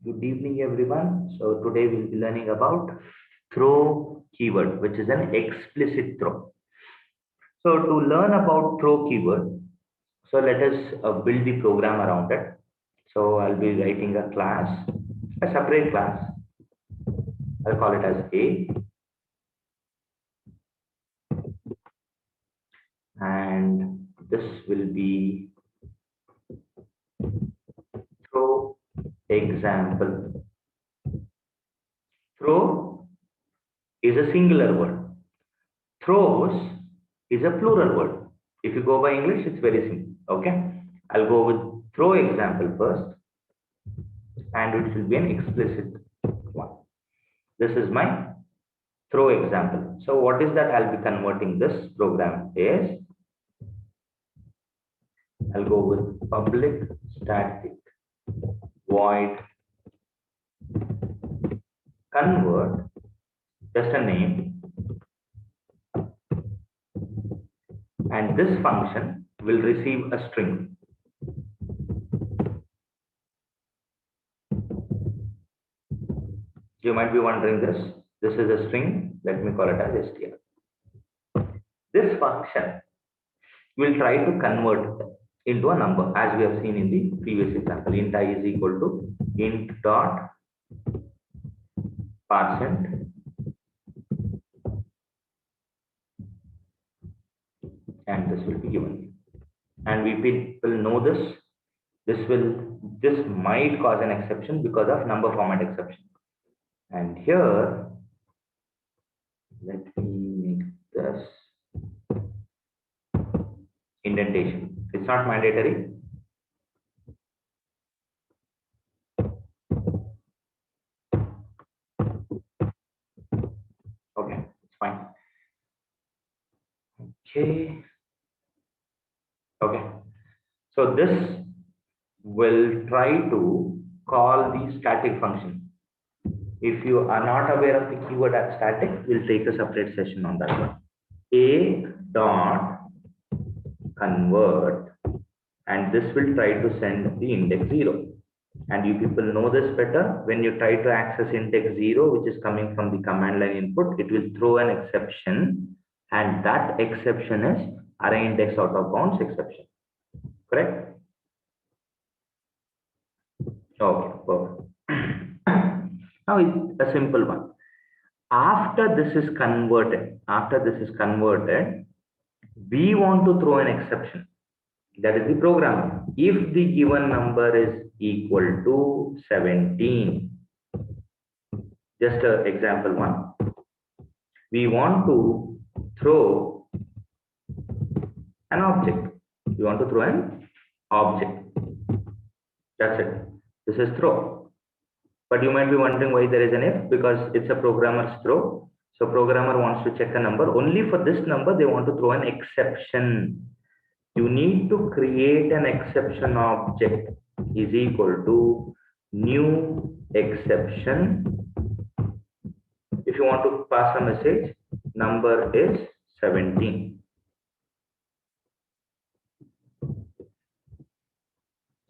Good evening, everyone. So today we'll be learning about throw keyword, which is an explicit throw. So to learn about throw keyword, so let us build the program around it. So I'll be writing a class, a separate class. I'll call it as A, and this will be throw example. Throw is a singular word. Throws is a plural word. If you go by English, it's very simple. Okay. I'll go with throw example first, and it will be an explicit one. This is my throw example. So what is that I'll be converting this program is, I'll go with public static void convert, just a name, and this function will receive a string. You might be wondering this. This is a string. Let me call it as str. This function will try to convert into a number, as we have seen in the previous example. Int I is equal to int dot %, and this will be given. And we will know this. This might cause an exception because of number format exception. And here, let me make this indentation. It's not mandatory. Okay, it's fine. Okay. So this will try to call the static function. If you are not aware of the keyword as static, we'll take a separate session on that one. A dot convert, and this will try to send the index 0. And you people know this better. When you try to access index 0, which is coming from the command line input, it will throw an exception, and that exception is array index out of bounds exception. Correct? Okay, perfect. Now it's a simple one. After this is converted, we want to throw an exception. That is the programmer. If the given number is equal to 17, just an example one, we want to throw an object. We want to throw an object. That's it. This is throw. But you might be wondering why there is an if, because it's a programmer's throw. So programmer wants to check a number. Only for this number, they want to throw an exception. You need to create an exception object is equal to new exception. If you want to pass a message, number is 17.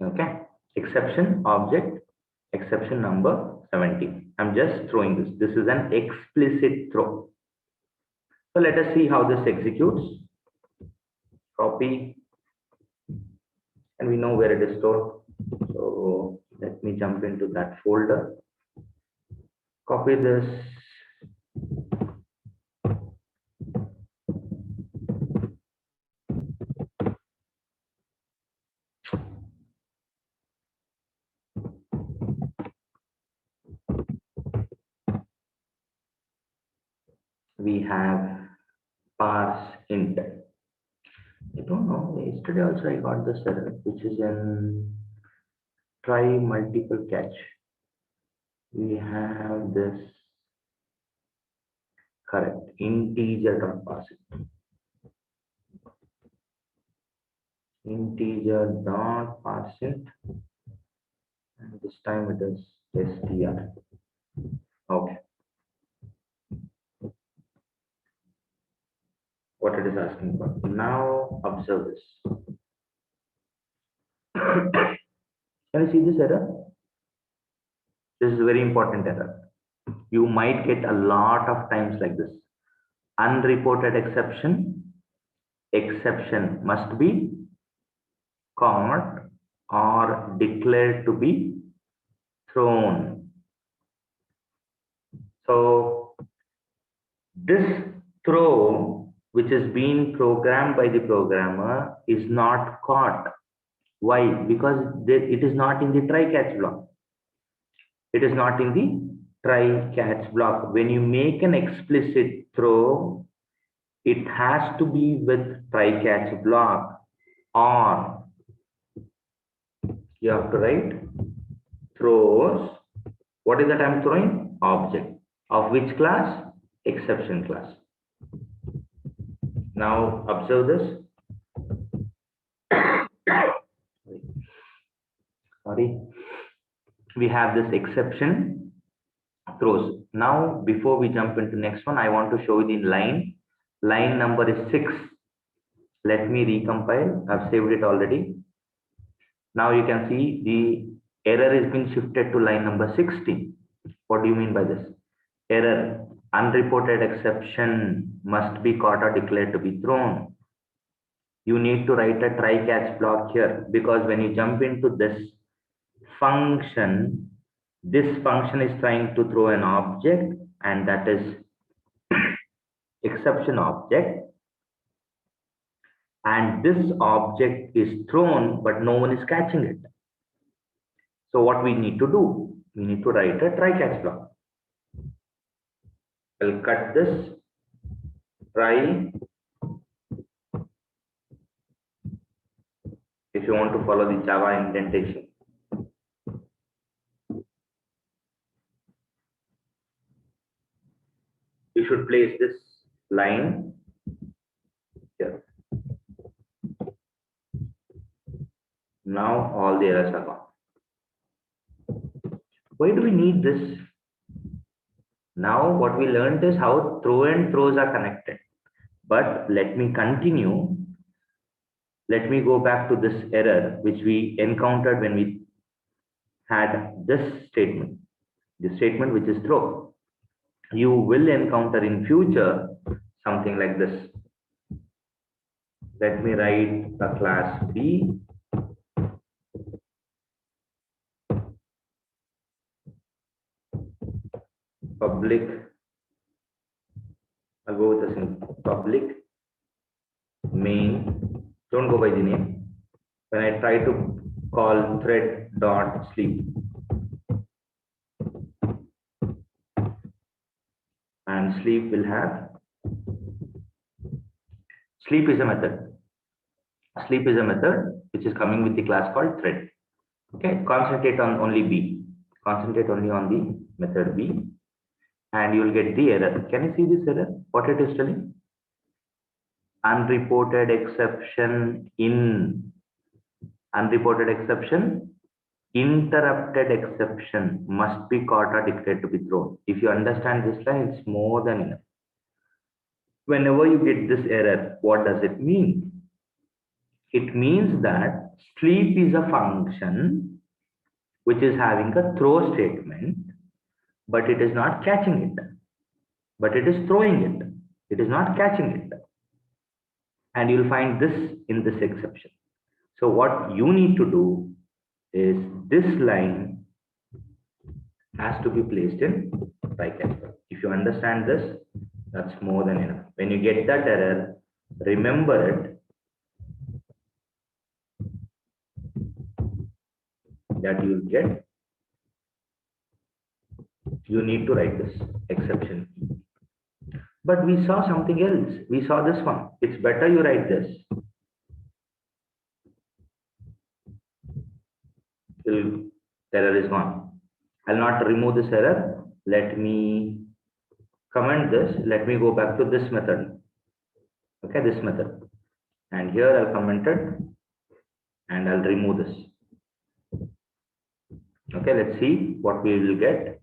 Okay, exception object, exception number 17. I'm just throwing this. This is an explicit throw. So let us see how this executes. Copy, and we know where it is stored. So let me jump into that folder. Copy this. We have parse int. I don't know. Yesterday also I got this error, which is in try multiple catch. We have this correct integer dot parse int. Integer dot parse int, and this time it is str. Okay. What it is asking for. Now observe this. Can you see this error? This is a very important error. You might get a lot of times like this. Unreported exception, exception must be caught or declared to be thrown. So this throw, which is being programmed by the programmer, is not caught. Why? Because it is not in the try-catch block. It is not in the try-catch block. When you make an explicit throw, it has to be with try-catch block, or you have to write throws. What is that I'm throwing? Object. Of which class? Exception class. Now observe this. Sorry. We have this exception throws. Now, before we jump into next one, I want to show you the line. Line number is 6. Let me recompile. I've saved it already. Now you can see the error has been shifted to line number 16. What do you mean by this? Error. Unreported exception must be caught or declared to be thrown. You need to write a try-catch block here, because when you jump into this function is trying to throw an object, and that is exception object, and this object is thrown but no one is catching it. So what we need to do, we need to write a try-catch block. I'll cut this try. If you want to follow the Java indentation, you should place this line here. Now all the errors are gone. Why do we need this? Now what we learned is how throw and throws are connected. But let me continue. Let me go back to this error which we encountered when we had this statement. The statement which is throw. You will encounter in future something like this. Let me write the class B. Public. I'll go with the same. Public main. Don't go by the name. When I try to call thread dot sleep, and sleep will have, sleep is a method. Sleep is a method which is coming with the class called thread. Okay, concentrate on only B. Concentrate only on the method B, and you will get the error. Can you see this error? What it is telling? Unreported exception in. Unreported exception. Interrupted exception must be caught or declared to be thrown. If you understand this line, it's more than enough. Whenever you get this error, what does it mean? It means that sleep is a function which is having a throw statement, but it is not catching it, but it is throwing it. It is not catching it. And you'll find this in this exception. So what you need to do is this line has to be placed in try-catch block. If you understand this, that's more than enough. When you get that error, remember it that you'll get, you need to write this exception. But we saw something else. We saw this one. It's better you write this. Error is gone. I'll not remove this error. Let me comment this. Let me go back to this method. Okay, this method. And here I'll comment it and I'll remove this. Okay, let's see what we will get.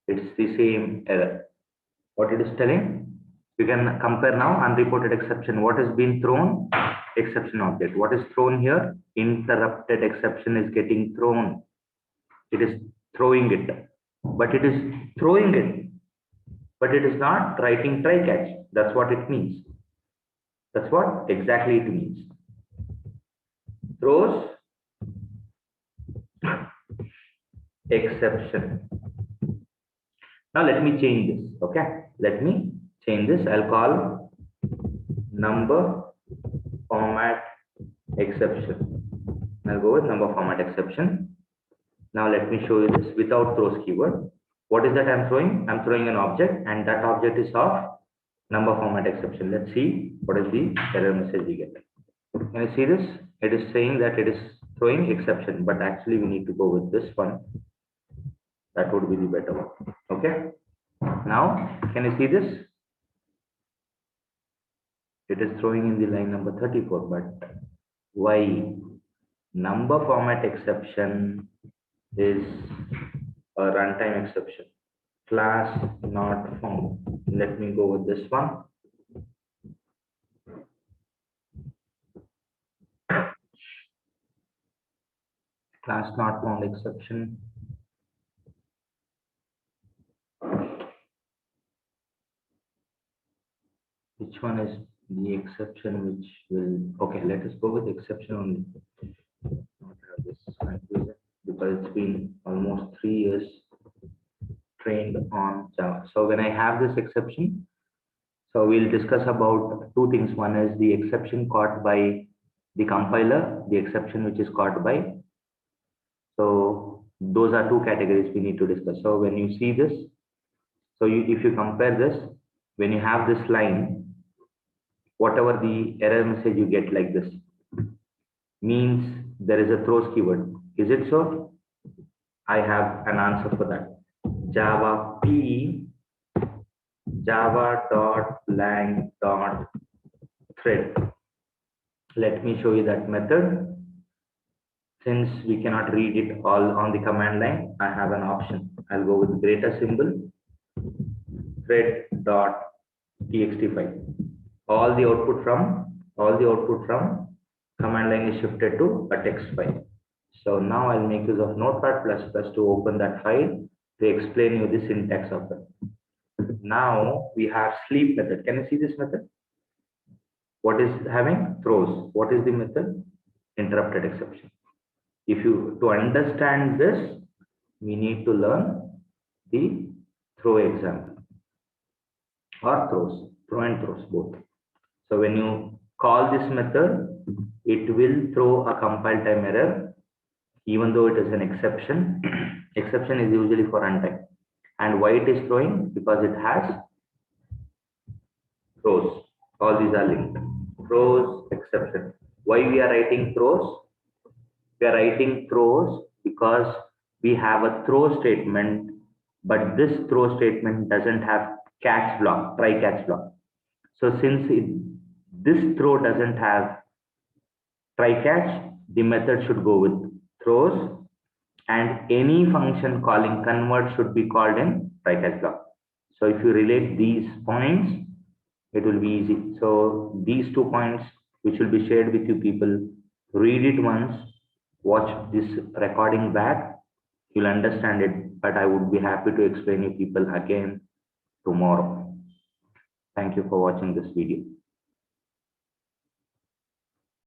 It's the same error. What it is telling? We can compare now. Unreported exception. What has been thrown? Exception object. What is thrown here? Interrupted exception is getting thrown. It is throwing it, but it is throwing it, but it is not writing try catch. That's what it means. That's what exactly it means. Throws exception. Now let me change this. Okay, let me change this. I'll call number format exception. I'll go with number format exception. Now let me show you this without throws keyword. What is that I'm throwing? I'm throwing an object, and that object is of number format exception. Let's see what is the error message we get. Can you see this? It is saying that it is throwing exception, but actually we need to go with this one. That would be the better one. Okay. Now, can you see this? It is throwing in the line number 34, but why? Number format exception is a runtime exception. Class not found. Let me go with this one. Class not found exception. Which one is the exception which will, okay, let us go with exception only. Not have this confusion, because it's been almost 3 years trained on Java. So when I have this exception, so we'll discuss about two things. One is the exception caught by the compiler, the exception which is caught by. So those are two categories we need to discuss. So when you see this, so if you compare this, when you have this line, whatever the error message you get like this means there is a throws keyword. Is it so? I have an answer for that. Java p java.lang.thread. Let me show you that method. Since we cannot read it all on the command line, I have an option. I'll go with greater symbol, thread.txt file. All the output from command line is shifted to a text file. So now I'll make use of Notepad++ to open that file to explain you the syntax of it. Now we have sleep method. Can you see this method? What is having? Throws. What is the method? Interrupted exception. If you to understand this, we need to learn the throw example or throws, throw and throws both. So when you call this method, it will throw a compile time error, even though it is an exception. Exception is usually for runtime. And why it is throwing? Because it has throws. All these are linked. Throws, exception. Why we are writing throws? We are writing throws because we have a throw statement, but this throw statement doesn't have catch block, try catch block. So since this throw doesn't have try catch, the method should go with throws, and any function calling convert should be called in try catch block. So if you relate these points, it will be easy. So these 2 points which will be shared with you people, read it once, watch this recording back, you'll understand it, but I would be happy to explain you people again tomorrow. Thank you for watching this video.